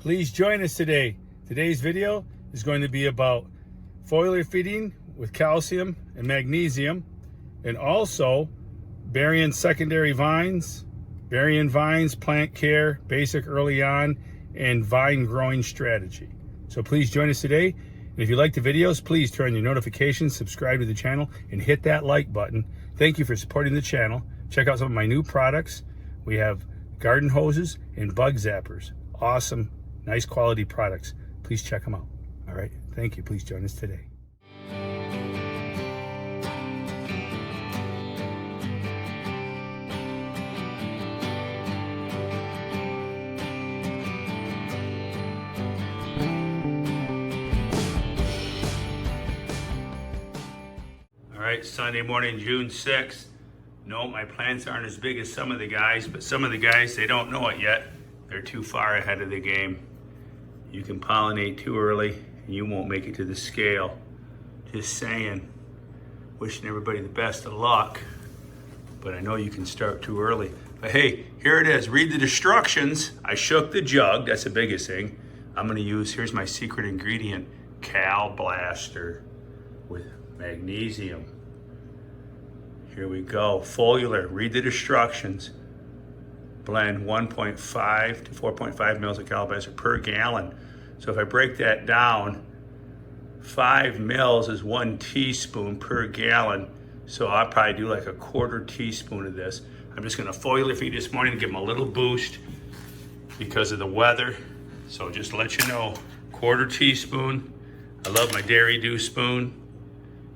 Please join us today. Today's video is going to be about foliar feeding with calcium and magnesium, and also burying secondary vines, plant care, basic early on, and vine growing strategy. So please join us today. And if you like the videos, please turn on your notifications, subscribe to the channel, and hit that like button. Thank you for supporting the channel. Check out some of my new products. We have garden hoses and bug zappers. Awesome, nice quality products. Please check them out. All right, thank you. Please join us today. All right, Sunday morning, June 6th. No, my plants aren't as big as some of the guys, but some of the guys, they don't know it yet. They're too far ahead of the game. You can pollinate too early and you won't make it to the scale. Just saying. Wishing everybody the best of luck, but I know you can start too early. But hey, here it is. Read the instructions. I shook the jug. That's the biggest thing. I'm gonna use, here's my secret ingredient, Cal Blaster with magnesium. Here we go. Foliar, read the instructions. Blend 1.5 to 4.5 mils of Cal Blaster per gallon. So if I break that down, 5 mils is 1 teaspoon per gallon. So I'll probably do like a 1/4 teaspoon of this. I'm just gonna foliar feed this morning to give them a little boost because of the weather. So just to let you know, 1/4 teaspoon. I love my Dairy Dew spoon.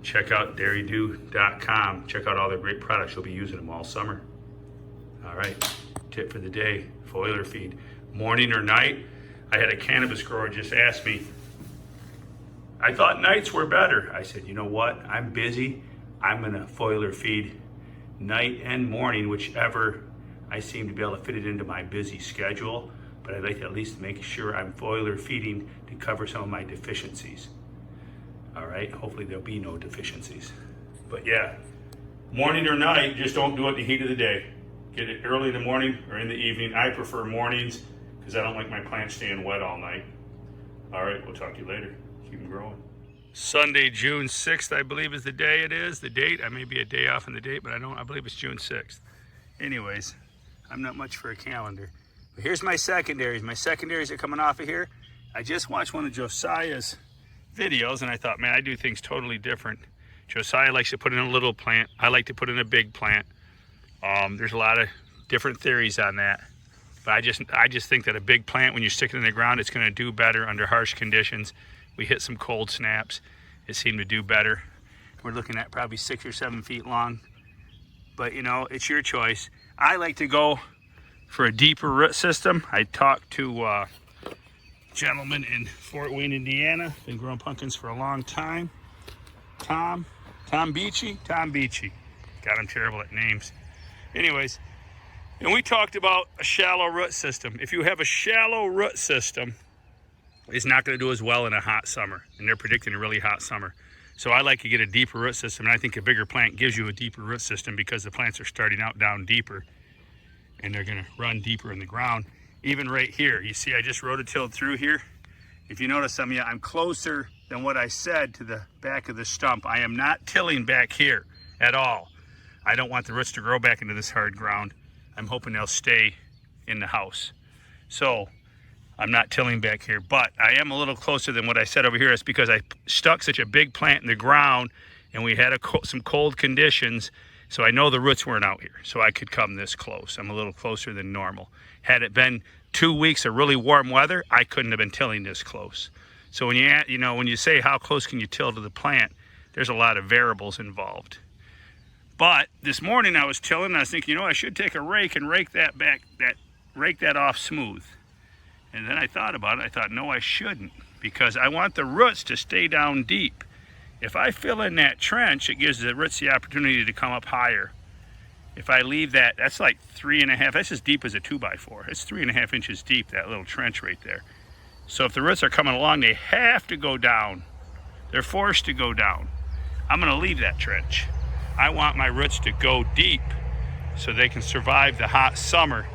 Check out dairydew.com. Check out all their great products. You'll be using them all summer. All right, tip for the day, foliar feed. Morning or night? I had a cannabis grower just ask me, I thought nights were better. I said, you know what? I'm busy. I'm gonna foliar feed night and morning, whichever I seem to be able to fit it into my busy schedule. But I'd like to at least make sure I'm foliar feeding to cover some of my deficiencies. All right, hopefully there'll be no deficiencies. But yeah, morning or night, just don't do it in the heat of the day. Get it early in the morning or in the evening. I prefer mornings because I don't like my plants staying wet all night. All right, we'll talk to you later. Keep them growing. Sunday, June 6th, I believe is the day it is, the date. I may be a day off on the date, but I believe it's June 6th. Anyways, I'm not much for a calendar. But here's my secondaries. My secondaries are coming off of here. I just watched one of Josiah's videos and I thought, man, I do things totally different. Josiah likes to put in a little plant. I like to put in a big plant. There's a lot of different theories on that, but I just think that a big plant, when you stick it in the ground, it's going to do better under harsh conditions. We hit some cold snaps, it seemed to do better. We're looking at probably 6 or 7 feet long, but you know, it's your choice. I like to go for a deeper root system. I talked to gentleman in Fort Wayne, Indiana. Been growing pumpkins for a long time. Tom Beachy. God, I'm terrible at names. Anyways, and we talked about a shallow root system. If you have a shallow root system, it's not going to do as well in a hot summer, and they're predicting a really hot summer. So I like to get a deeper root system, and I think a bigger plant gives you a deeper root system because the plants are starting out down deeper, and they're going to run deeper in the ground. Even right here, you see I just rototilled through here. If you notice some of you, I'm closer than what I said to the back of the stump. I am not tilling back here at all. I don't want the roots to grow back into this hard ground. I'm hoping they'll stay in the house. So I'm not tilling back here, but I am a little closer than what I said over here. It's because I stuck such a big plant in the ground and we had some cold conditions. So I know the roots weren't out here, so I could come this close. I'm a little closer than normal. Had it been 2 weeks of really warm weather, I couldn't have been tilling this close. So when you say how close can you till to the plant, there's a lot of variables involved. But this morning I was tilling and I was thinking, I should take a rake and rake that back, rake that off smooth. And then I thought about it. I thought, no, I shouldn't, because I want the roots to stay down deep. If I fill in that trench, it gives the roots the opportunity to come up higher. If I leave that, that's like 3.5, that's as deep as a 2x4. It's 3.5 inches deep, that little trench right there. So if the roots are coming along, they have to go down. They're forced to go down. I'm gonna leave that trench. I want my roots to go deep so they can survive the hot summer,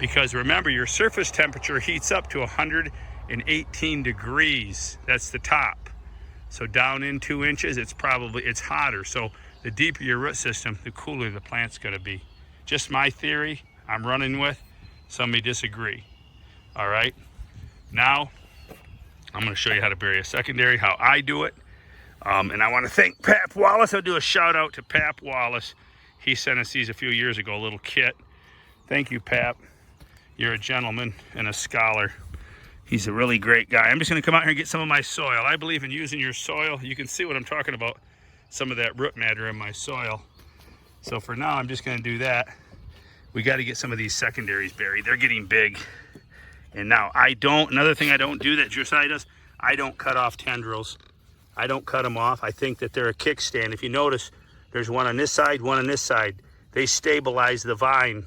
because remember, your surface temperature heats up to 118 degrees. That's the top. So down in 2 inches, it's hotter. So the deeper your root system, the cooler the plant's gonna be. Just my theory I'm running with. Some may disagree. All right, now I'm gonna show you how to bury a secondary, how I do it. And I wanna thank Pap Wallace. I'll do a shout out to Pap Wallace. He sent us these a few years ago, a little kit. Thank you, Pap. You're a gentleman and a scholar. He's a really great guy. I'm just gonna come out here and get some of my soil. I believe in using your soil. You can see what I'm talking about, some of that root matter in my soil. So for now, I'm just gonna do that. We gotta get some of these secondaries buried. They're getting big. And now another thing I don't do that Josiah does, I don't cut off tendrils. I don't cut them off. I think that they're a kickstand. If you notice, there's one on this side, one on this side. They stabilize the vine.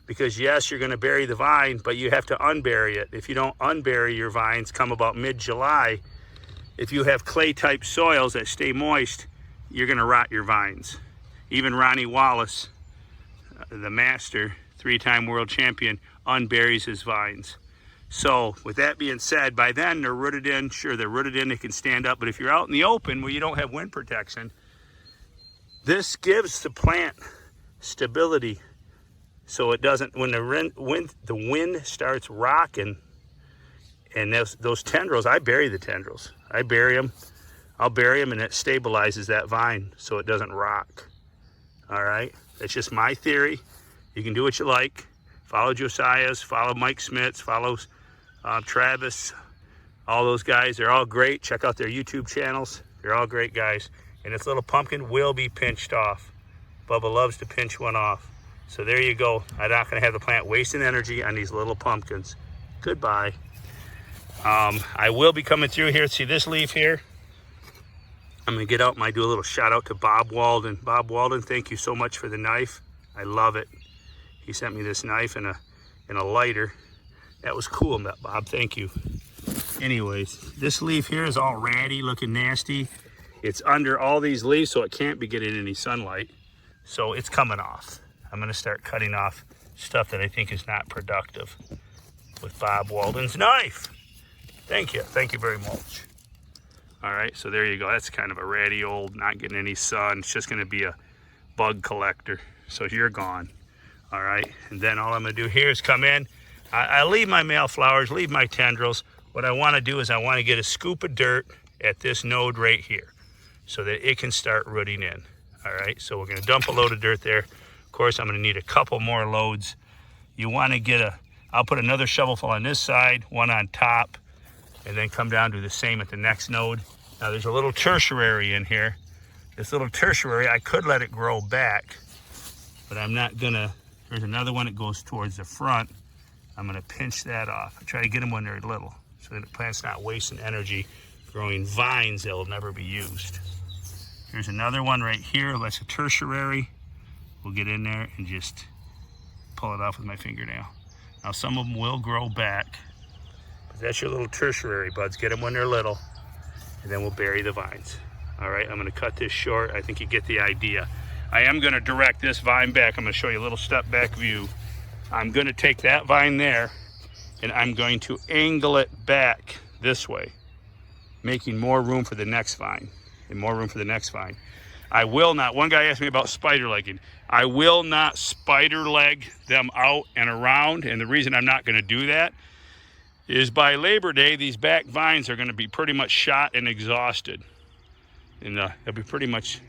Because yes, you're gonna bury the vine, but you have to unbury it. If you don't unbury your vines come about mid-July, if you have clay type soils that stay moist, you're gonna rot your vines. Even Ronnie Wallace, the master, 3-time world champion, unburies his vines. So with that being said, by then they're rooted in. Sure, they're rooted in, they can stand up, but if you're out in the open where you don't have wind protection, this gives the plant stability. So it doesn't, when the wind starts rocking, and those tendrils, I bury the tendrils. I bury them, I'll bury them, and it stabilizes that vine so it doesn't rock. All right, that's just my theory. You can do what you like. Follow Josiah's, follow Mike Smith's, follow Travis, all those guys. They're all great. Check out their YouTube channels. They're all great guys. And this little pumpkin will be pinched off. Bubba loves to pinch one off. So there you go. I'm not gonna have the plant wasting energy on these little pumpkins. Goodbye. I will be coming through here. See this leaf here? I'm gonna get out and do a little shout out to Bob Walden. Bob Walden, thank you so much for the knife. I love it. He sent me this knife and a lighter. That was cool, Bob, thank you. Anyways, this leaf here is all ratty, looking nasty. It's under all these leaves, so it can't be getting any sunlight. So it's coming off. I'm gonna start cutting off stuff that I think is not productive with Bob Walden's knife. Thank you very much. All right, so there you go. That's kind of a ratty old, not getting any sun. It's just gonna be a bug collector. So you're gone. All right, and then all I'm gonna do here is come in. I leave my male flowers, leave my tendrils. What I wanna do is I wanna get a scoop of dirt at this node right here so that it can start rooting in. All right, so we're gonna dump a load of dirt there. Of course, I'm gonna need a couple more loads. You wanna I'll put another shovelful on this side, one on top, and then come down to the same at the next node. Now there's a little tertiary in here. This little tertiary, I could let it grow back, but I'm not gonna. There's another one that goes towards the front. I'm gonna pinch that off. I try to get them when they're little, so that the plant's not wasting energy growing vines that will never be used. Here's another one right here, that's a tertiary. We'll get in there and just pull it off with my fingernail. Now some of them will grow back, but that's your little tertiary buds. Get them when they're little, and then we'll bury the vines. All right, I'm gonna cut this short. I think you get the idea. I am gonna direct this vine back. I'm gonna show you a little step back view. I'm gonna take that vine there, and I'm going to angle it back this way, making more room for the next vine, and more room for the next vine. I will not, one guy asked me about spider legging. I will not spider leg them out and around, and the reason I'm not gonna do that is by Labor Day, these back vines are gonna be pretty much shot and exhausted. And they'll be pretty much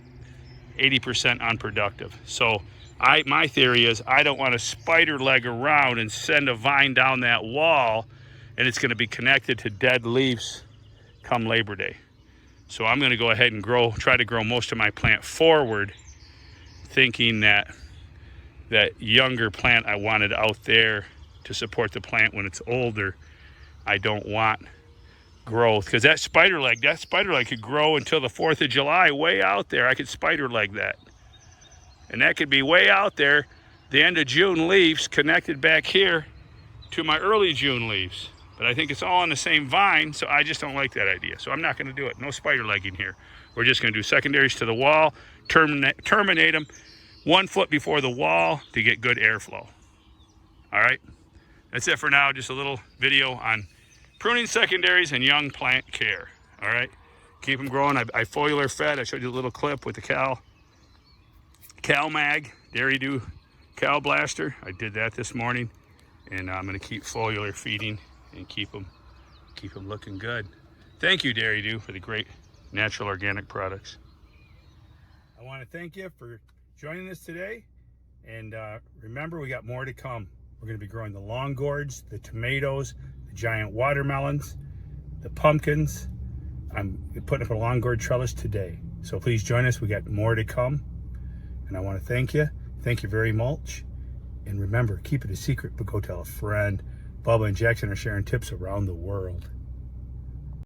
80% unproductive. So my theory is I don't wanna spider leg around and send a vine down that wall, and it's gonna be connected to dead leaves come Labor Day. So I'm gonna go ahead and try to grow most of my plant forward, thinking that younger plant I wanted out there to support the plant when it's older. I don't want growth, because that spider leg could grow until the 4th of July, way out there. I could spider leg that. And that could be way out there, the end of June leaves connected back here to my early June leaves. But I think it's all on the same vine, so I just don't like that idea. So I'm not gonna do it, no spider legging here. We're just gonna do secondaries to the wall, terminate them 1 foot before the wall to get good airflow. All right, that's it for now. Just a little video on pruning secondaries and young plant care. All right, keep them growing. I foliar fed. I showed you a little clip with the Cal Mag Dairy Dew Cow Blaster. I did that this morning, and I'm going to keep foliar feeding and keep them looking good. Thank you, Dairy Dew, for the great natural organic products. I want to thank you for joining us today, and remember, we got more to come. We're going to be growing the long gourds, the tomatoes, the giant watermelons, the pumpkins. I'm putting up a long gourd trellis today, so please join us. We got more to come, and I want to thank you. Thank you very much, and remember, keep it a secret, but go tell a friend. Bubba and Jackson are sharing tips around the world.